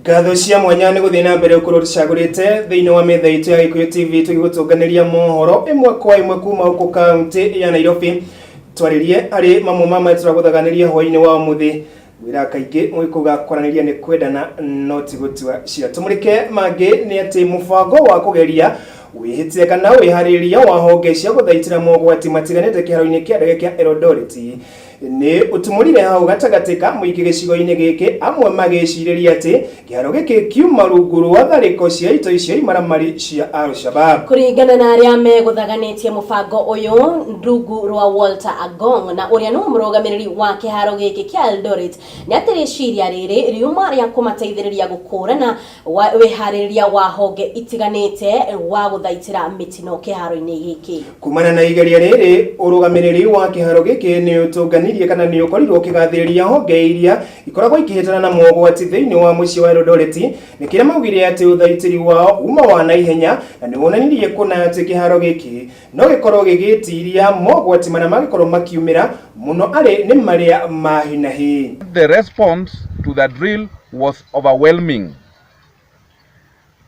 Ngatho cia mwanya ni guthina mbere ukururicagurite thiini wa metha itu ya Gikuyu TV tugigutunganiria mohoro imwe kwa imwe kuma huko kaunti ya Nairobi twaririe ari mamwe mama turaguthaganiria hwaini wa muthi wira kaingi mwikuga kwaraniria ni kwendana no tigutwa cia tumurike mangi ni ati mubango wa kugeria wihitie kana wihariria wa honge cia guthaitira mogwati matiganite kiharo-ini kia ndege kia Eldoret ni utumurire hau gatagatika muiki gicigo-ini giki amwe magiciriria ati kiharo giki kiuma rungu rwa thariko cia ito icio imaramari cia Al-Shabab kuringana na aria meguthaganitie mubango uyu rungu rwa Walter Agong na uria no murugamiriri wa kiharo giki kia Eldoret ni atiriciria riri riuma ria kumateithiriria gukurana wihariria wa honge itiganite wa guthaitira mitino kiharo-ini giki kumana na igeria riri urugamiriri wa kiharo giki ni utungani kana ni ukorirwo kigathiriria honge iria ikoragwo ikihitana na mogwati thiini wa muci wa Eldoret ni kira maugire ati uthaitiri wao uma wa naihenya na ni wonanirie kuna ati kiharo giki no gikorwo gigitiria mogwati mana magikorwo makiumira muno ari ni maria mahinahi. The response to the drill was overwhelming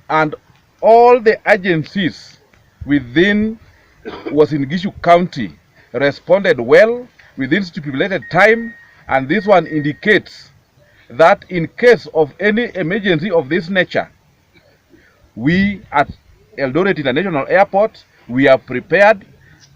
and all the agencies within Gikuyu County responded well within stipulated time, and this one indicates that in case of any emergency of this nature, we at Eldoret International Airport, we are prepared,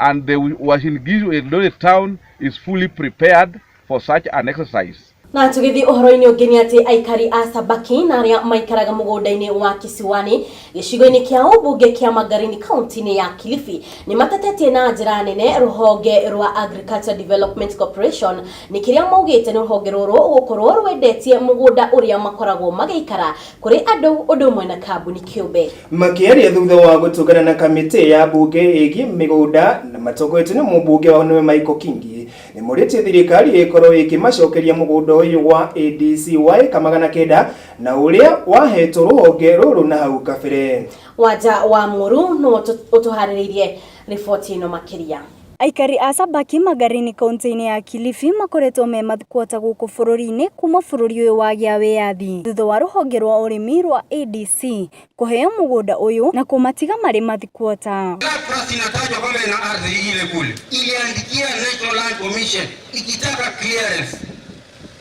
and the Gikuyu Eldoret town is fully prepared for such an exercise. Na tugithi uhoro-ini ungeni ati aikari a Sabaki na aria maikaraga mugunda-ini wa Kisiwani gicigo-ini kia ubunge kia Magarini kaunti-ini ya Kilifi ni matetetie na njira nene ruhonge rwa Agriculture Development Corporation ni kiria maugite ni ruhonge ruru gukorwo rwendetie mugunda uria makoragwo magiikara kuri andu undu umwe na kambuni kiumbe makiaria thutha wa gutungana na kamiti ya bunge igi migunda na matongoretio ni mubunge wa Michael Kingi ni muritie thirikari ikorwo ikimacokeria mugunda uyu wa ADC wa kamagana kenda na uria wahetwo ruhonge ruru na hau kabere. WANJIRU no utuhariririe ripoti ino makiria. Aikari a Sabaki Magarini kaunti-ini ya Kilifi makoretwo me mathikuota guku bururi-ini kuma bururi uyu wagia wiathi thutha wa ruhonge rwa urimi rwa ADC kuheo mugunda uyu na kumatiga mari mathikuota. Trust inatajwa kwamba ina ardhi ile kule, iliandikia National Land Commission ikitaka clearance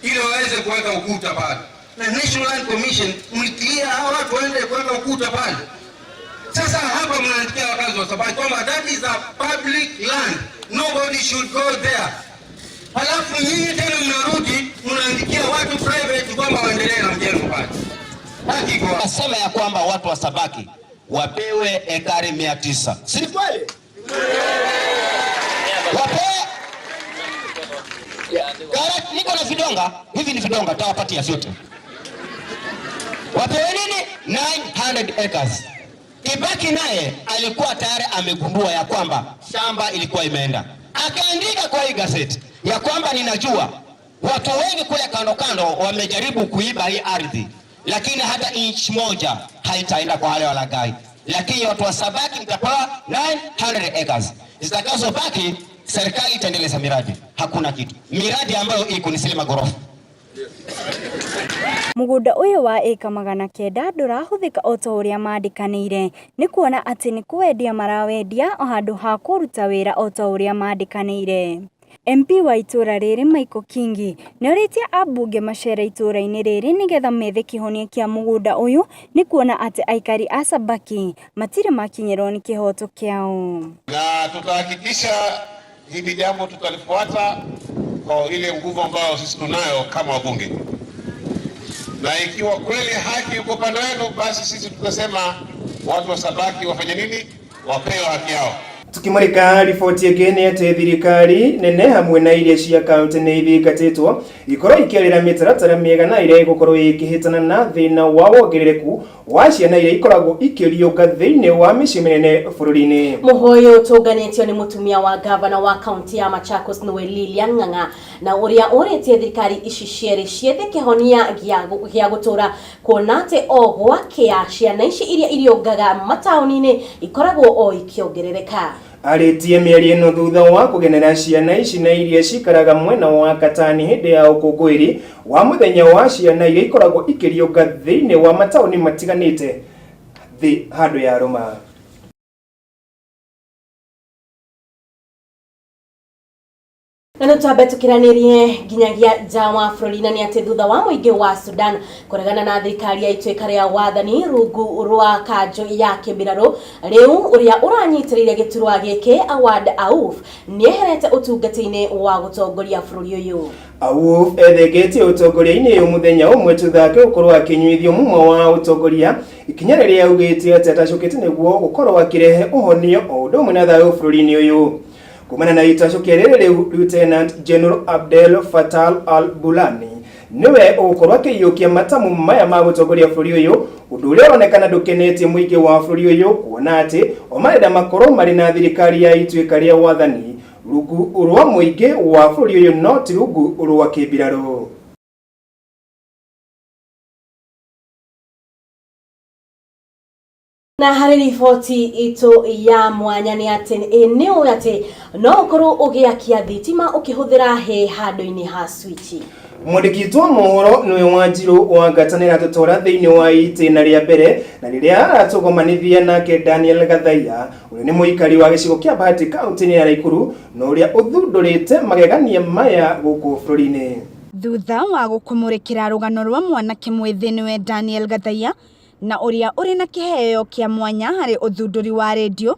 ili waweze kuweka ukuta pale, na National Land Commission mliclear hao watu waende kuweka ukuta pale. Sasa hapa mnaandikia wakazi wa Sabaki kwamba that is a public land, nobody should go there. Halafu nyinyi tena mnarudi mnaandikia watu private kwamba waendelee na mjengo pale. Hakika nasema ya kwamba watu wa Sabaki wapewe ekari 900. Si kweli? Wapewe niko na vidonga, hivi ni vidonga tawapatia vyote. Wapewe nini? 900 acres. Kibaki naye alikuwa tayari amegundua ya kwamba shamba ilikuwa imeenda. Akaandika kwa hii gazeti ya kwamba ninajua watu wengi kule kando kando wamejaribu kuiba hii ardhi, lakini hata inch moja haitaenda kwa wale walagai. Lakini watu wa Sabaki mtapewa 900 acres. Zitakazobaki serikali itaendeleza miradi. Hakuna kitu. Miradi ambayo iko ni silima gorofa. Mugunda uyu wa eka magana kenda ndurahuthika o ta uria mandikanire ni kuona ati ni kuwendia marawendia o handu ha kuruta wira o ta uria mandikanire. MP wa itura riri Michael Kingi ni oritie abunge macera itura-ini riri nigetha methe kihonia kia mugunda uyu ni kuona ati aikari a Sabaki matire makinyirwo ni kihoto kiao, na tutahakikisha hili jambo tutalifuata kwa ile nguvu ambayo sisi tunayo kama wabunge, na ikiwa kweli haki uko pande wenu, basi sisi tutasema watu wa Sabaki wafanye nini? Wapewe haki yao. Tukimurika ripoti yake ati thirikari nene hamwe na iria cia kaunti ni ithingatitwo ikorwo ikiarira mitaratara miega na iria igukorwo ikihitana na thina wa wongerereku wa ciana iria ikoragwo ikiriuka thiini wa micii minene bururi-ini. Muhoyo utunganitio ni mutumia wa gavana wa kaunti ya Machakos Noel Lilian Ng'ang'a na uria uritie thirikari ici cieri ciethe kihonia gia gutura kuona ati ogwa kia ciana ici iria iriungaga matauni-ini ikoragwo o ikiongerereka. Aritie mieri ino thutha wa kugenera ciana ici na iria cikaraga mwena wa Katani hindi ya ukungwiri wa muthenya wa ciana iria ikoragwo ikiriunga thiini wa matauni matiganite handu ya Roma. Nano twabe tukiranirie ginyagia jawa Florina ni ati thutha wa muingi wa Sudan kuregana na thirikari ya itweka ria wathani rungu rwa kanjo ya kibiraro riu uria uranyitirire giturwa gike award auf ni eherete utungati-ini wa gutongoria bururi uyu. Auf ethegetie utongoria-ini umuthenya umwe tuthake ukorwo akinyuithio mumwe wa utongoria ikinya riria augitie ati atacukite niguo gukorwo akirehe uhonio o undu umwe na thayu bururi-ini uyu. Kumana na itacukio riri Lieutenant General Abdel Fattah al-Burhani niwe ukorwo akiyukia matamu maya ma gutongoria bururi uyu undu uria uronekana ndukenetie muingi wa bururi uyu kuona ati omarenda makorwo mari na thirikari ya itweka ria wathani rungu rwa muingi wa bururi uyu no ti rungu rwa kibiraro. Na hari riboti ito ya mwanya ni ati eneo ati no ukorwo ugiakia thitima ukihuthira he handu-ini ha switch. Mwandikitwo Mohoro niwe Wanjiru wa gatanira tutora thiini wa itina ria mbere na riria aratugomanithia nake Daniel Gathaiya uria ni muikari wa gicigo kia Bahati kaunti-ini ya Laikuru no uria uthundurite magegania maya guku bururi-ini. Thutha wa gukumurikira rugano rwa mwanake mwithiniwe Daniel Gathaiya na uria uri na kiheo kia mwanya hari uthunduri wa radio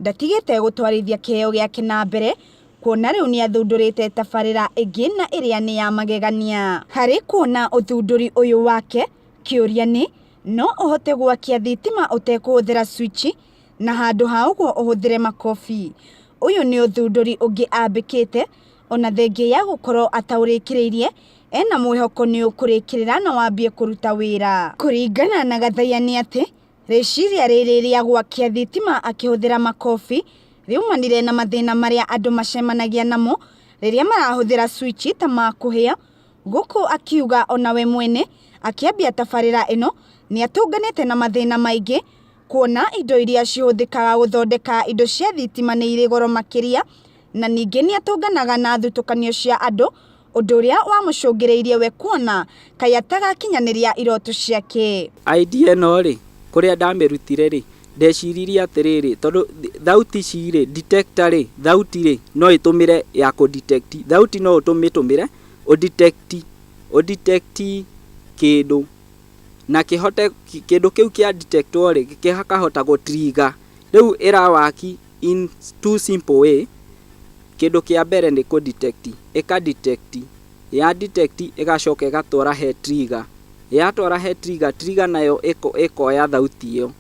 ndatigite gutwarithia kiheo giake na mbere kuona riu ni athundurite tabarira ingi na iria ni ya magegania. Hari kuona uthunduri uyu wake kiuria ni no uhote gwakia thitima utekuhuthira switch na handu ha uguo uhuthire makofi. Uyu ni uthunduri ungi ambikite ona thengi ya gukorwo ataurikiririe ena mwihoko ni ukurikirira na wambie kuruta wira. Kuringana na Gathaiya ni ati reciria riri ria gwakia thitima akihuthira makofi riumanire na mathina maria andu macemanagia namo riria marahuthira switch ta makuhia guku akiuga ona we mwene akiambia tabarira ino ni atunganite na mathina maingi kuona indo iria cihuthikaga guthondeka indo cia thitima ni iri goro makiria na ningi ni atunganaga na thutukanio cia andu undu uria wamucungireirie we kuona kayataga kinyaniria iroto ciake. Idea no ri kuria ndamirutire ri ndeciriria atiriri tondu thauti ciri detector ri thauti ri no itumire ya ku detect thauti no utumitumire o detect kindu na kihote kindu kiu kia detector ri kihakahota go trigger riu irawaki in too simple way. Kindu kia mbere ni ku detect eka detect ya detect igacoka igatwara he trigger ya twara he trigger nayo eko ya thauti iyo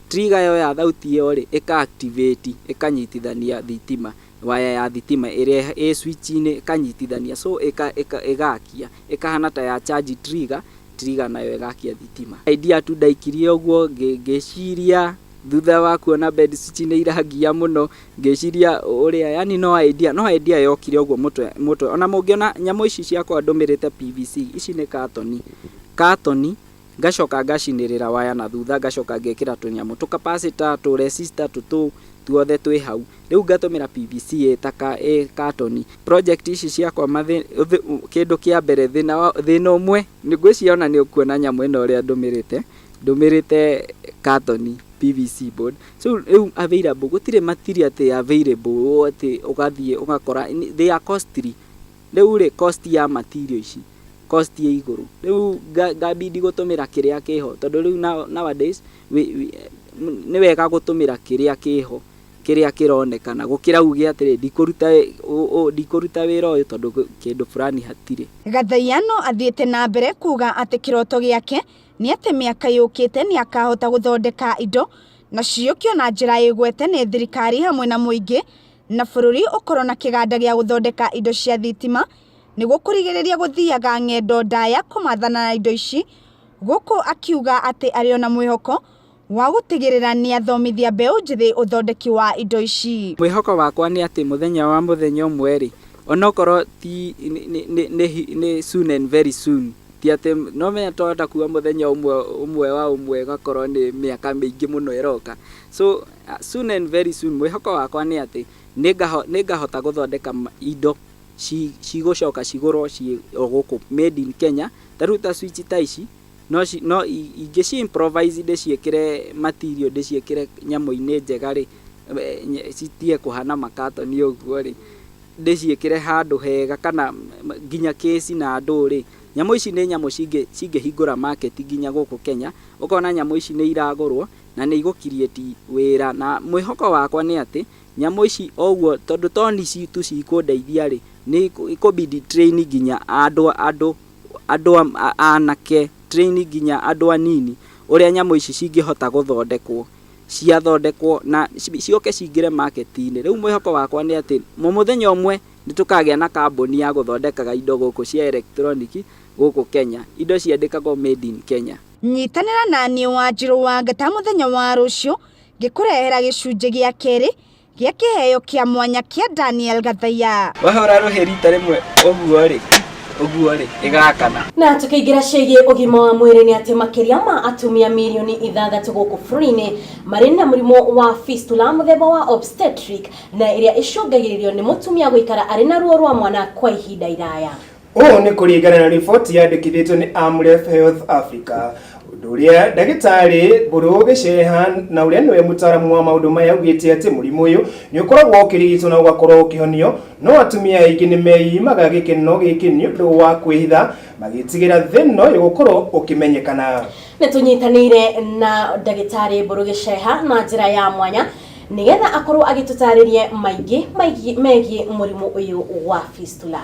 trigger yo ya thauti iyo ri eka activate ikanyitithania thitima waya ya thitima ire e switch ni ikanyitithania so igakia ikahana ta ya charge trigger nayo igakia thitima. Idea tu ndaikirie uguo ngeciria thutha wa kuona bed switch ni iragia muno ngeciria uria yani no idea yokire uguo mutwe ona mungiona nyamo ici ciakwa ndumirite PVC ici ni carton ngacoka ngacinirira waya na thutha ngacoka ngekira tunyamu tu capacitor tu resistor tuothe twi hau riu ngatumira PVC etaka carton. Project ici ciakwa kindu kia mbere thina umwe ni ngwiciona ni ukuona nyamu ino uria ndumirite carton PVC board so available gutire material te available ati ugathie ugakora they are costly riu ri cost ya material ici cost ya iguru riu ngabidi gutumira kiria kiho tondu riu nowadays ni wega gutumira kiria kiho kiria kironekana gukira uge atire ndikuruta wira uyu tondu kindu fulani hatire. Gathaiya no athiete na mbere kuga ati kiroto giake ni ati miaka yukite ni akahota guthondeka indo na ciukio na njira igwete ni thirikari hamwe na muingi na bururi ukorwo na kiganda gia guthondeka indo cia thitima niguo kurigiriria guthiaga ng'endo ndaya kumathana na indo ici guku akiuga ati ari ona mwihoko wa gutigirira ni athomithia mbeu njithi uthondeki wa indo ici. Mwihoko wakwa ni ati muthenya umwe ri onokorwo ti ni soon and very soon ti ati no menya twata kuwa muthenya umwe gakorwo ni miaka mingi muno iroka so soon and very soon mwihoko wakwa ni ati ningahota guthondeka indo cigucoka cigurwo ci guku made in Kenya taruta switch ta ici no ingĩ improvise ndĩciĩkĩre material ndĩciĩkĩre nyamũ-inĩ njega rĩ citie kuhana makatoni ũguo rĩ ndĩciĩkĩre handũ hega kana nginya kesi na andũ rĩ nyamũ ici nĩ nyamũ cingĩhingũra market nginya gũkũ Kenya ũkona nyamũ ici nĩ iragũrwo na nĩ igũ-create wĩra na mwĩhoko wakwa nĩ atĩ nyamũ ici ũguo tondũ toni citu cikũndeithia rĩ nĩ ikũbidi train nginya andũ anake train nginya andũ anini ũrĩa nyamũ ici cingĩhota gũthondekwo ciathondekwo na cioke cingĩre market-inĩ rĩu mwĩhoko wakwa nĩ atĩ mũthenya ũmwe nĩ tũkagĩa na kambuni ya gũthondekaga indo gũkũ cia electronic gũkũ Kenya indo ciandĩkagwo made in Kenya. Nyitanĩra na niĩ Wanjirũ wa Ngata mũthenya wa rũciũ ngĩkũrehera gĩcunjĩ gĩa kerĩ gĩa kĩheo kĩa mwanya kĩa Daniel Gathaiya. Wahora rũhĩ rita rĩmwe ũguo rĩ ĩgakana. Na tũkĩingĩra ciĩgiĩ ũgima wa mwĩrĩ nĩ atĩ makĩria ma atumia milioni 6 gũkũ bũrũri-inĩ marĩ na mũrimũ wa fistula mũthemba wa obstetric na ĩrĩa ĩcũngagĩrĩrio nĩ mũtumia gũikara arĩ na ruo rwa mwana kwa ihinda iraya. Ũũ nĩ kũringana na riboti yandĩkithĩtwo nĩ Amref Health Africa. Ũndũ ũrĩa ndagĩtarĩ Mbũrũ Gĩceha na ũrĩa nĩwe mũtaaramu wa maũndũ maya augĩte atĩ mũrimũ ũyũ nĩ ũkoragwo ũkĩrigitwo na ũgakorwo ũkĩhonio no atumia aingĩ nĩ meimaga gĩkeno gĩkĩ nĩ ũndũ wa kwĩhitha magĩtigĩra thĩna ũyũ gũkorwo ũkĩmenyekana. Nĩ tũnyitanĩire na ndagĩtarĩ Mbũrũ Gĩceha na njĩra ya mwanya nĩgetha akorwo agĩtũtarĩria maingĩ megiĩ mũrimũ ũyũ wa fistula.